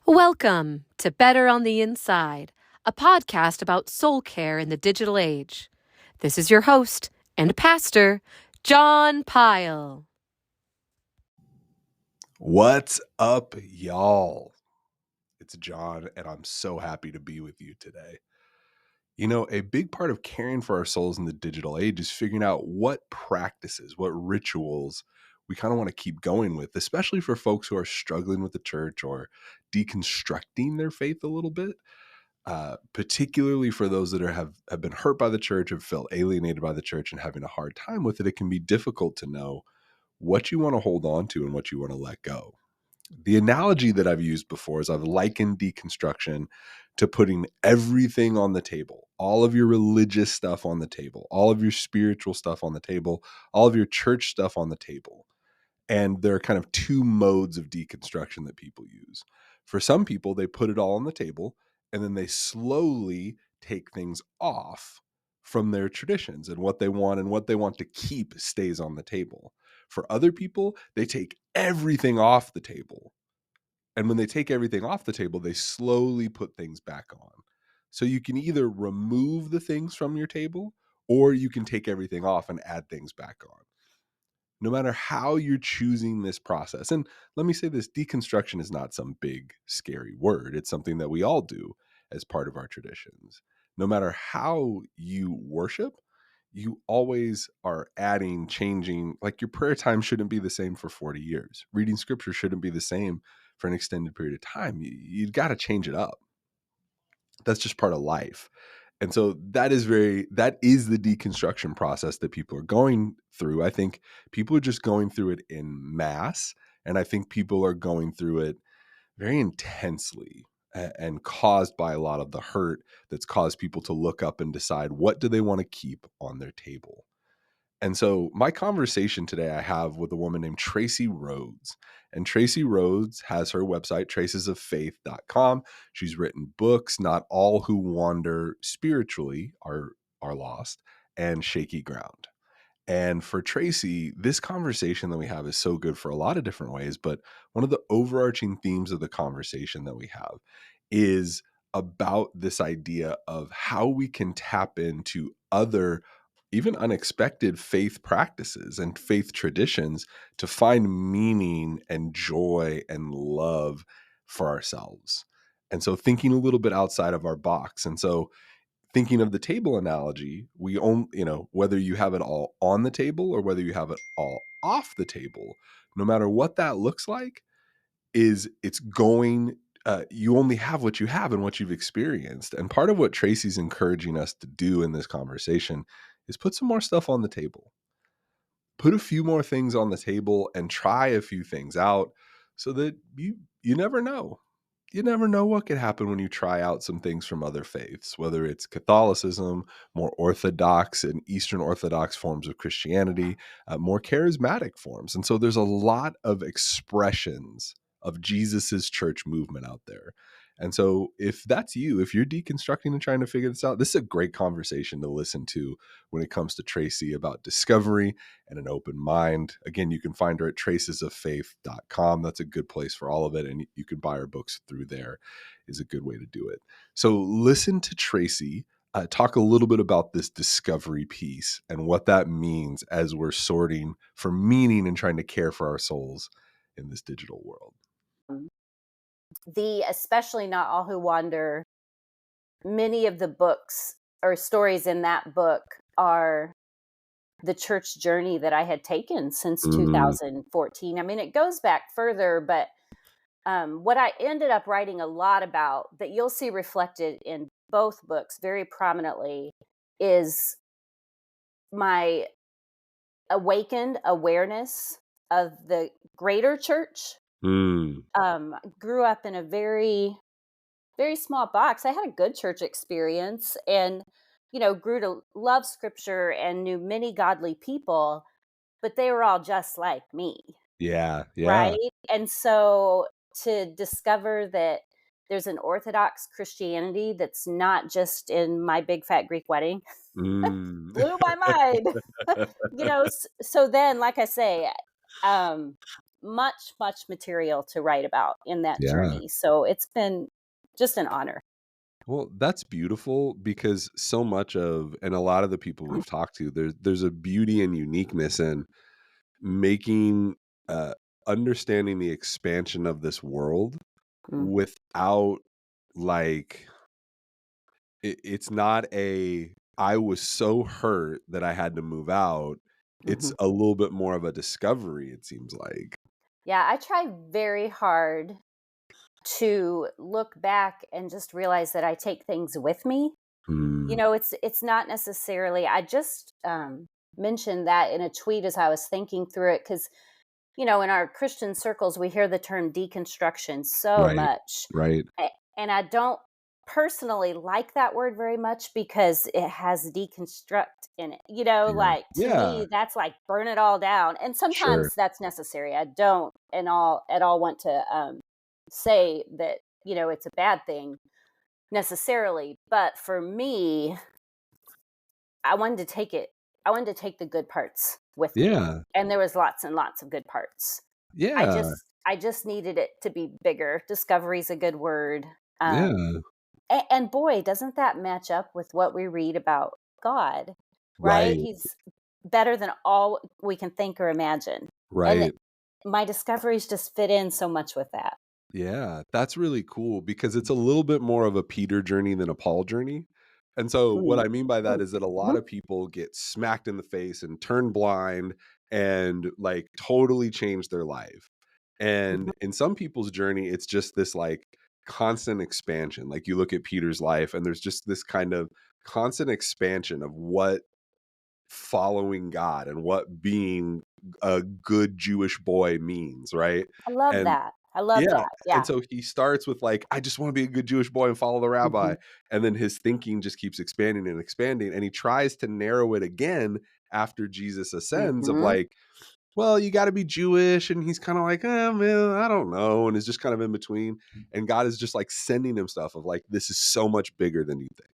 Welcome to Better on the Inside, a podcast about soul care in the digital age. This is your host and pastor, Jon Pyle. What's up, y'all? It's Jon, and I'm so happy to be with you today. You know, a big part of caring for our souls in the digital age is figuring out what practices, what rituals we kind of want to keep going with, especially for folks who are struggling with the church or deconstructing their faith a little bit. Particularly for those that have been hurt by the church, have felt alienated by the church, and having a hard time with it, it can be difficult to know what you want to hold on to and what you want to let go. The analogy that I've used before is I've likened deconstruction to putting everything on the table, all of your religious stuff on the table, all of your spiritual stuff on the table, all of your church stuff on the table. And there are kind of two modes of deconstruction that people use. For some people, they put it all on the table and then they slowly take things off from their traditions, and what they want to keep stays on the table. For other people, they take everything off the table. And when they take everything off the table, they slowly put things back on. So you can either remove the things from your table, or you can take everything off and add things back on. No matter how you're choosing this process. And let me say this, deconstruction is not some big, scary word. It's something that we all do as part of our traditions. No matter how you worship, you always are adding, changing. Like, your prayer time shouldn't be the same for 40 years. Reading scripture shouldn't be the same for an extended period of time. You've got to change it up. That's just part of life. And so that is the deconstruction process that people are going through. I think people are just going through it in mass. And I think people are going through it very intensely and caused by a lot of the hurt that's caused people to look up and decide, what do they want to keep on their table? And so my conversation today I have with a woman named Traci Rhoades. And Traci Rhoades has her website, tracesoffaith.com. She's written books, Not All Who Wander Spiritually Are Lost, and Shaky Ground. And for Traci, this conversation that we have is so good for a lot of different ways. But one of the overarching themes of the conversation that we have is about this idea of how we can tap into other, even unexpected faith practices and faith traditions to find meaning and joy and love for ourselves. And so thinking a little bit outside of our box. And so thinking of the table analogy, we own, whether you have it all on the table or whether you have it all off the table, no matter what that looks like, it's going, you only have what you have and what you've experienced. And part of what Traci's encouraging us to do in this conversation is put some more stuff on the table. Put a few more things on the table and try a few things out, so that you never know. You never know what could happen when you try out some things from other faiths, whether it's Catholicism, more Orthodox and Eastern Orthodox forms of Christianity, more charismatic forms. And so there's a lot of expressions of Jesus's church movement out there. And so if that's you, if you're deconstructing and trying to figure this out, this is a great conversation to listen to when it comes to Traci about discovery and an open mind. Again, you can find her at tracesoffaith.com. That's a good place for all of it. And you can buy her books through there, is a good way to do it. So listen to Traci talk a little bit about this discovery piece and what that means as we're sorting for meaning and trying to care for our souls in this digital world. The especially Not All Who Wander, many of the books or stories in that book are the church journey that I had taken since 2014. I mean, it goes back further, but what I ended up writing a lot about that you'll see reflected in both books very prominently is my awakened awareness of the greater church. Grew up in a very, very small box. I had a good church experience and, grew to love scripture and knew many godly people, but they were all just like me. Yeah. Right. And so to discover that there's an Orthodox Christianity that's not just in my big fat Greek wedding blew my mind. So then, like I say, much, much material to write about in that Yeah. journey. So it's been just an honor. Well, that's beautiful because so much of and a lot of the people we've talked to, there's a beauty and uniqueness in making uh understanding the expansion of this world Mm, without like it's not a I was so hurt that I had to move out. It's mhm. a little bit more of a discovery, it seems like. Yeah, I try very hard to look back and just realize that I take things with me. Mm, It's not necessarily. I just mentioned that in a tweet as I was thinking through it because in our Christian circles we hear the term deconstruction so right, much, right. and I don't personally like that word very much because it has deconstruct in it. Yeah. Like to Yeah, me that's like burn it all down, and sure. sometimes that's necessary. I don't at all want to say that it's a bad thing necessarily, but for me, I wanted to take it I wanted to take the good parts with me, Yeah, and there was lots and lots of good parts. yeah, I just needed it to be bigger. Discovery's a good word. Um, yeah. and boy, doesn't that match up with what we read about God, right? Right, He's better than all we can think or imagine. And right. my discoveries just fit in so much with that. Yeah, that's really cool because it's a little bit more of a Peter journey than a Paul journey. And so what Mm, I mean by that mm, is that a lot mhm, of people get smacked in the face and turn blind and like totally change their life. And mhm. in some people's journey, it's just this like constant expansion. Like you look at Peter's life and there's just this kind of constant expansion of what following God and what being a good Jewish boy means, right? I love And that. I love yeah, that. and Yeah. so he starts with like, "I just wanna be a good Jewish boy and follow the rabbi," Mhm, and then his thinking just keeps expanding and expanding, and he tries to narrow it again after Jesus ascends of mhm. like, "Well, you gotta be Jewish," and he's kinda like, man, I don't know," and is just kind of in between, and God is just, like, sending him stuff of like, "This is so much bigger than you think.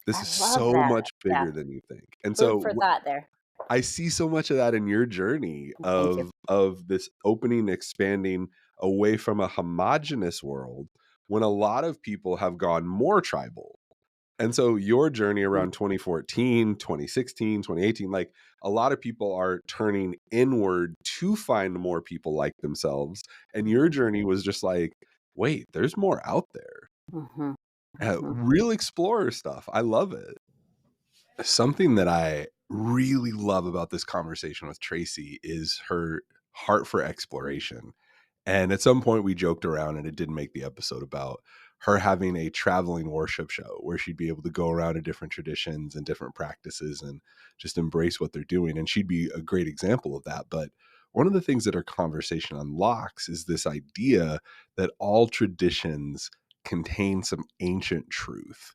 This I is love so that. much Yeah. bigger than you think," and Food so for thought there. I see so much of that in your journey Thank you. of this opening, expanding away from a homogenous world when a lot of people have gone more tribal. And so your journey Mhm, around 2014, 2016, 2018, like a lot of people are turning inward to find more people like themselves. And your mhm, journey was just like, wait, there's more out there. mhm, mhm. Real explorer stuff. I love it. Something that I really love about this conversation with Tracy is her heart for exploration. And at some point we joked around and it didn't make the episode about her having a traveling worship show where she'd be able to go around to different traditions and different practices and just embrace what they're doing. And she'd be a great example of that. But one of the things that our conversation unlocks is this idea that all traditions contain some ancient truth,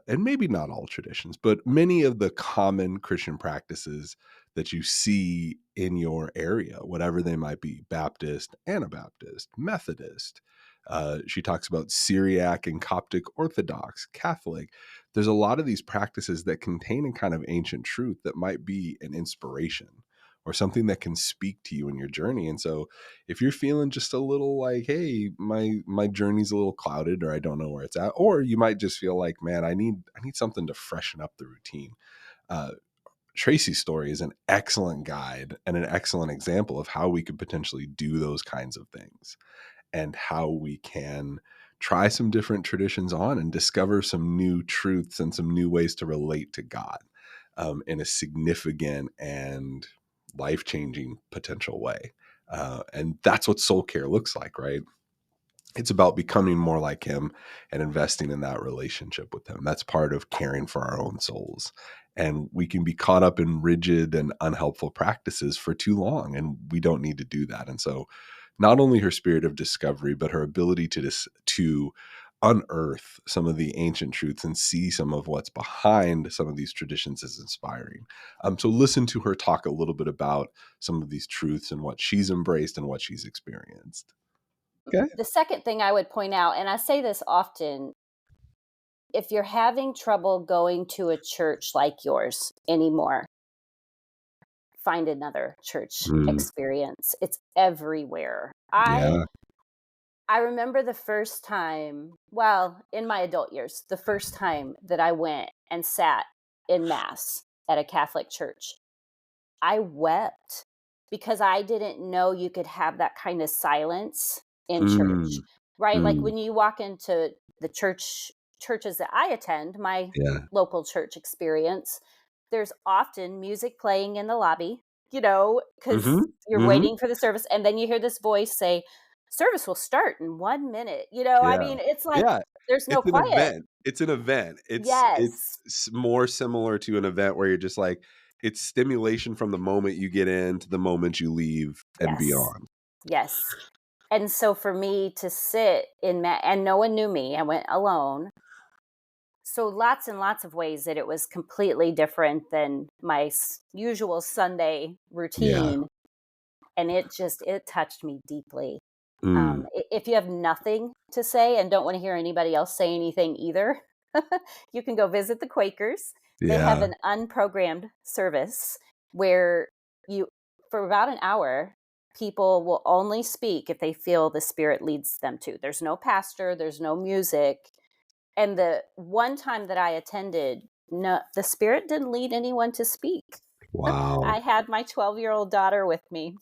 and maybe not all traditions, but many of the common Christian practices that you see in your area, whatever they might be, Baptist, Anabaptist, Methodist. She talks about Syriac and Coptic Orthodox, Catholic. There's a lot of these practices that contain a kind of ancient truth that might be an inspiration or something that can speak to you in your journey. And so if you're feeling just a little like, hey, my journey's a little clouded or I don't know where it's at, or you might just feel like, man, I need something to freshen up the routine. uh, Tracy's story is an excellent guide and an excellent example of how we could potentially do those kinds of things and how we can try some different traditions on and discover some new truths and some new ways to relate to God, in a significant and life changing potential way. And that's what soul care looks like, right? It's about becoming more like him and investing in that relationship with him. That's part of caring for our own souls. And we can be caught up in rigid and unhelpful practices for too long, and we don't need to do that. And so, not only her spirit of discovery, but her ability to unearth some of the ancient truths and see some of what's behind some of these traditions is inspiring. So, listen to her talk a little bit about some of these truths and what she's embraced and what she's experienced. Okay. The second thing I would point out, and I say this often, if you're having trouble going to a church like yours anymore, find another church Mm. experience. It's everywhere. I Yeah. I remember the first time, well, in my adult years, the first time that I went and sat in mass at a Catholic church. I wept because I didn't know you could have that kind of silence in church, Mm. right? Like Mm. when you walk into the churches that I attend, my Yeah. local church experience, there's often music playing in the lobby, because Mhm. you're Mhm. waiting for the service, and then you hear this voice say, "Service will start in 1 minute." I Yeah. mean, it's like Yeah. there's no It's an quiet. event. It's an event. It's Yes. more similar to an event where you're just like, it's stimulation from the moment you get in to the moment you leave and Yes. beyond. Yes. And so for me to sit in and no one knew me, I went alone. So lots and lots of ways that it was completely different than my usual Sunday Yeah. routine, and it touched me deeply. Mm. If you have nothing to say and don't want to hear anybody else say anything either, you can go visit the Quakers. They have Yeah. an unprogrammed service where you, for about an hour, people will only speak if they feel the Spirit leads them to. There's no pastor, there's no music. And the one time that I attended, no, the Spirit didn't lead anyone to speak. Wow. I had my 12-year-old daughter with me.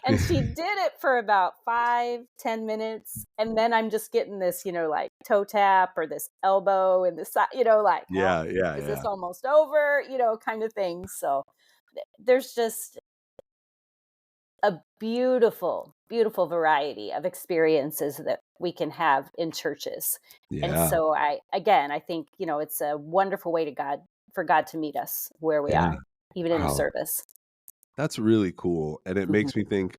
And she did it for about 5-10 minutes, and then I'm just getting this, like toe tap or this elbow in the side, like, well, Yeah, yeah, is this yeah. almost over, kind of thing. So there's just a beautiful, beautiful variety of experiences that we can have in churches. And Yeah. so I think, it's a wonderful way for God to meet us where we Yeah. are, even in a Wow. service. That's really cool, and it Mhm. makes me think,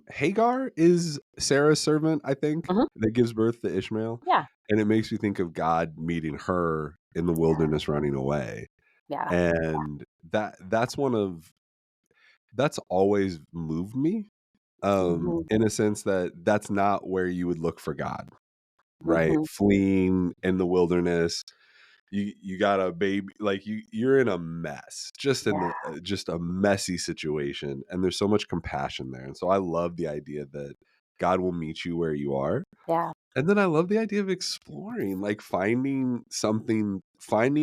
Hagar is Sarah's servant, I think, Mhm. that gives birth to Ishmael, Yeah. and it makes me think of God meeting her in the Yeah. wilderness running away, Yeah. and that's always moved me, Mhm. in a sense that that's not where you would look for God, right? Mhm. Fleeing in the wilderness, you got a baby, like you're in a mess, just in Yeah. the just a messy situation, and there's so much compassion there, and so I love the idea that God will meet you where you are, Yeah. and then I love the idea of exploring, like finding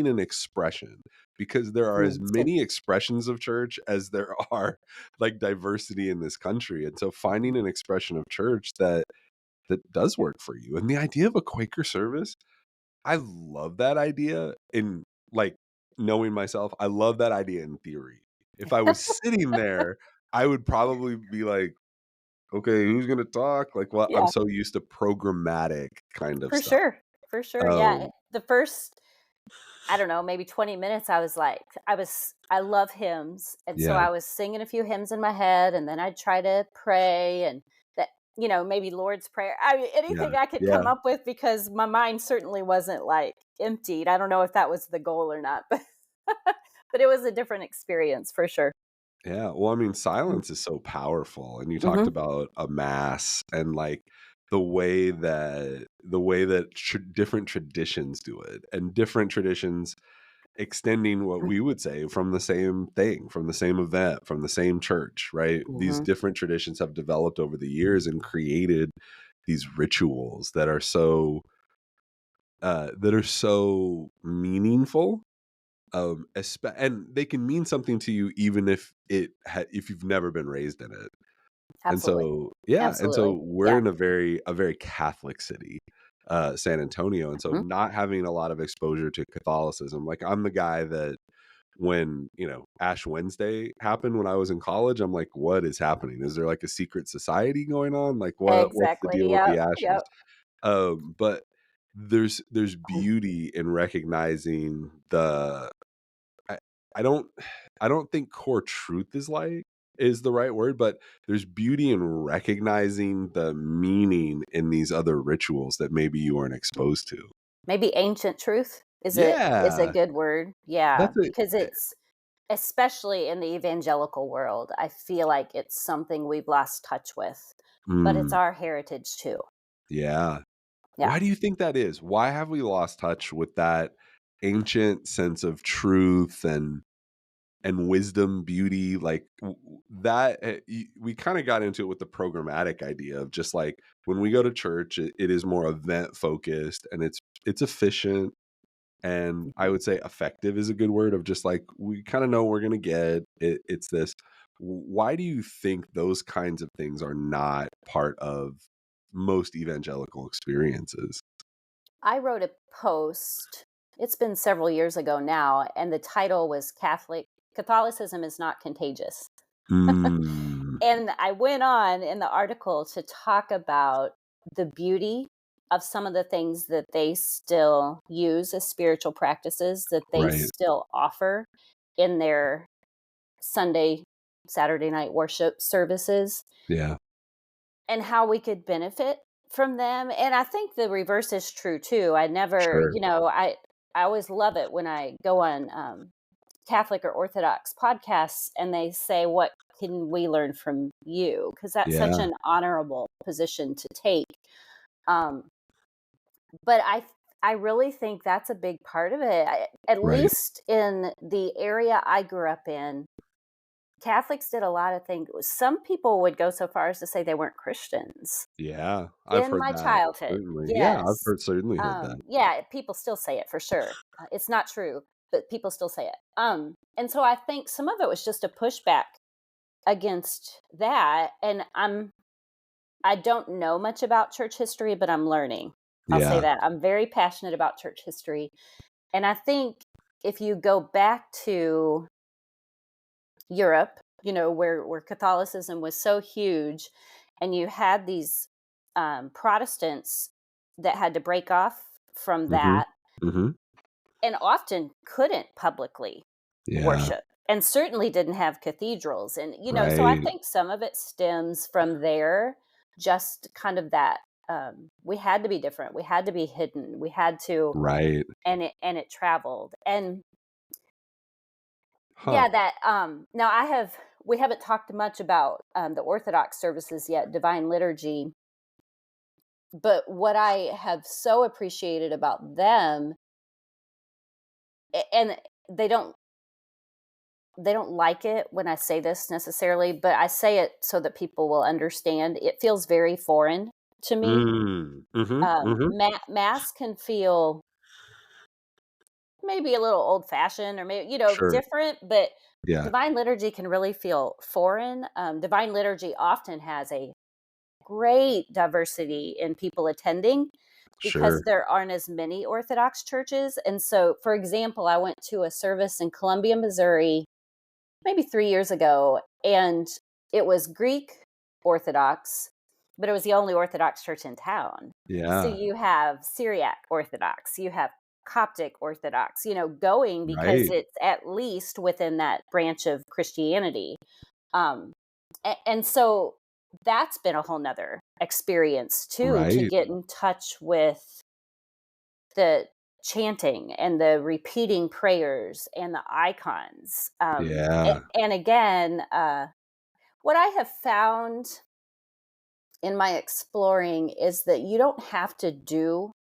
an expression, because there are as Too. many expressions of church as there are like diversity in this country, and so finding an expression of church that does work for you, and the idea of a Quaker service, I love that idea in, like, knowing myself, I love that idea in theory. If I was sitting there, I would probably be like, "Okay, who's gonna talk?" Like, well, I'm Yeah, so used to programmatic kind of for stuff. sure. For sure. Yeah. Um, The first, I don't know, maybe 20 minutes, I was like, I love hymns. And so yeah, I was singing a few hymns in my head, and then I'd try to pray and that, maybe Lord's Prayer. I mean, yeah, anything I could yeah, come up with because my mind certainly wasn't like emptied. I don't know if that was the goal or not, but, but it was a different experience for sure. yeah. Well, I mean, silence is so powerful, and you talked Mm-hmm. about a mass and, like, the way that different traditions do it, and different traditions extending what we would say from the same thing, from the same event, from the same church, right? These Mm-hmm. different traditions have developed over the years and created these rituals that are so meaningful. And they can mean something to you even if you've never been raised in it. And Absolutely. so, yeah, and Absolutely. so we're Yeah. in a very Catholic city, San Antonio, and so Mhm. not having a lot of exposure to Catholicism, like, I'm the guy that when, Ash Wednesday happened when I was in college, I'm like, "What is happening? Is there, like, a secret society going on? Like, what's the Exactly. deal with the Yep. ashes?" Yep. But there's beauty in recognizing I I don't I don't think core truth is the right word, but there's beauty in recognizing the meaning in these other rituals that maybe you weren't exposed to. Maybe ancient truth is a Yeah. good word. Yeah, That's a because it's especially in the evangelical world, I feel like it's something we've lost touch with, but it's mm, our heritage too. yeah. Yeah. Why do you think that is? Why have we lost touch with that ancient sense of truth and and wisdom, beauty, like that. We kind of got into it with the programmatic idea of just like when we go to church, it is more event focused and it's efficient. And I Mhm. would say effective is a good word of just like we kind of know what we're going to get. It's this. Why do you think those kinds of things are not part of most evangelical experiences? I wrote a post, it's been several years ago now, and the title was Catholicism is Not Contagious. Mm, And I went on in the article to talk about the beauty of some of the things that they still use as spiritual practices that they right. still offer in their Sunday, Saturday night worship services, Yeah. and how we could benefit from them. And I think the reverse is true too. I never, Sure. I always love it when I go on Catholic or Orthodox podcasts and they say, "What can we learn from you?" Because that's such Yeah. an honorable position to take. Um, but I really think that's a big part of it. At Right. least in the area I grew up in, Catholics did a lot of things. Some people would go so far as to say they weren't Christians Yeah. I've in heard my that. childhood. Certainly. Yeah. I've Yes. certainly heard that. Yeah, people still say it for sure. It's not true, but people still say it. And so I think some of it was just a pushback against that. And I don't know much about church history, but I'm learning. I'll say Yeah. that. I'm very passionate about church history. And I think if you go back to Europe, where Catholicism was so huge, and you had these Protestants that had to break off from Hmm. that, Hmm. and often couldn't publicly Yeah. worship, and certainly didn't have cathedrals, and so I Right. think some of it stems from there, just kind of that. We had to be different. We had to be hidden. We had to, Right. and it traveled, and Huh. yeah, that now we haven't talked much about the Orthodox services yet, Divine Liturgy, but what I have so appreciated about them, and they don't they don't like it when I say this necessarily, but I say it so that people will understand. It feels very foreign to me. Mm. Mhm, mhm. Mass can feel maybe a little old fashioned or maybe Sure. different, but Yeah. Divine Liturgy can really feel foreign. Divine Liturgy often has a great diversity in people attending because Sure. there aren't as many Orthodox churches. And so, for example, I went to a service in Columbia, Missouri, maybe 3 years ago, and it was Greek Orthodox, but it was the only Orthodox church in town. So Yeah. you have Syriac Orthodox, you have Coptic Orthodox, going because Right. it's at least within that branch of Christianity. Um, and so that's been a whole nother experience too, to Right. get in touch with the chanting and the repeating prayers and the icons. Yeah. And again, what I have found in my exploring is that you don't have to do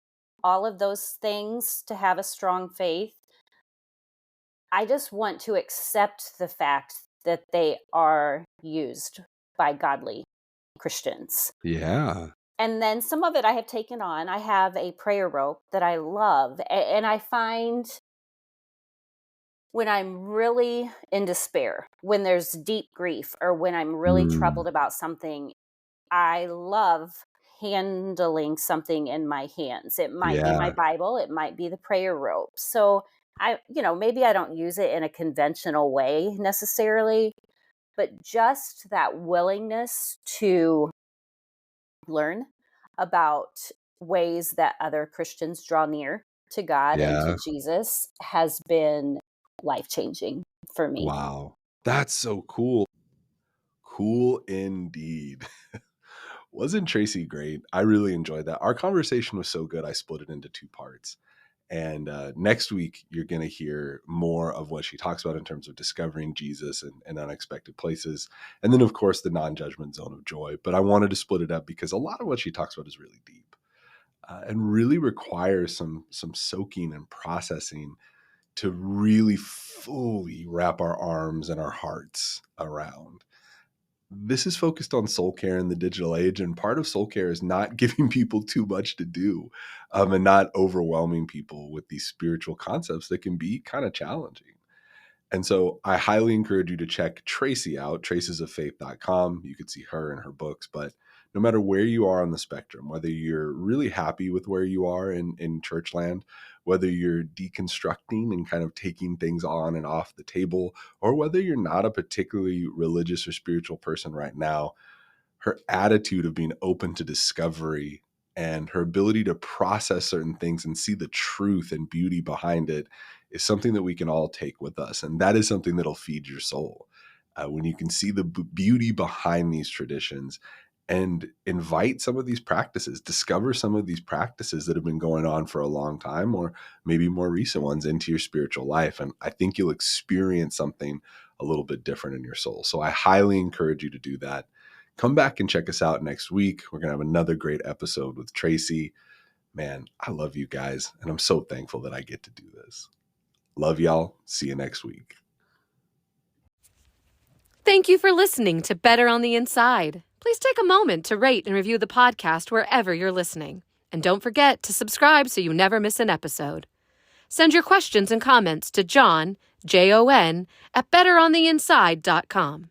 all of those things to have a strong faith. I just want to accept the fact that they are used by godly Christians. Yeah. And then some of it I have taken on. I have a prayer rope that I love. And I find when I'm really in despair, when there's deep grief, or when I'm really Mm. troubled about something, I love handling something in my hands. It might be my Yeah. Bible, it might be the prayer rope. So maybe I don't use it in a conventional way necessarily, but just that willingness to learn about ways that other Christians draw near to God and to Yeah. Jesus has been life changing for me. Wow. That's so cool. Cool indeed. Wasn't Tracy great? I really enjoyed that. Our conversation was so good, I split it into two parts. And next week, you're going to hear more of what she talks about in terms of discovering Jesus and unexpected places. And then, of course, the non judgment zone of joy. But I wanted to split it up because a lot of what she talks about is really deep and really requires some soaking and processing to really fully wrap our arms and our hearts around. This is focused on soul care in the digital age, and part of soul care is not giving people too much to do, and not overwhelming people with these spiritual concepts that can be kind of challenging. And so I highly encourage you to check Traci out, tracesoffaith.com. You could see her and her books. But no matter where you are on the spectrum, whether you're really happy with where you are in church land, whether you're deconstructing and kind of taking things on and off the table, or whether you're not a particularly religious or spiritual person right now, her attitude of being open to discovery and her ability to process certain things and see the truth and beauty behind it is something that we can all take with us. And that is something that'll feed your soul. When you can see the beauty behind these traditions and invite some of these practices, discover some of these practices that have been going on for a long time, or maybe more recent ones, into your spiritual life. And I think you'll experience something a little bit different in your soul. So I highly encourage you to do that. Come back and check us out next week. We're going to have another great episode with Traci. Man, I love you guys, and I'm so thankful that I get to do this. Love y'all. See you next week. Thank you for listening to Better on the Inside. Please take a moment to rate and review the podcast wherever you're listening. And don't forget to subscribe so you never miss an episode. Send your questions and comments to Jon, Jon, at betterontheinside.com.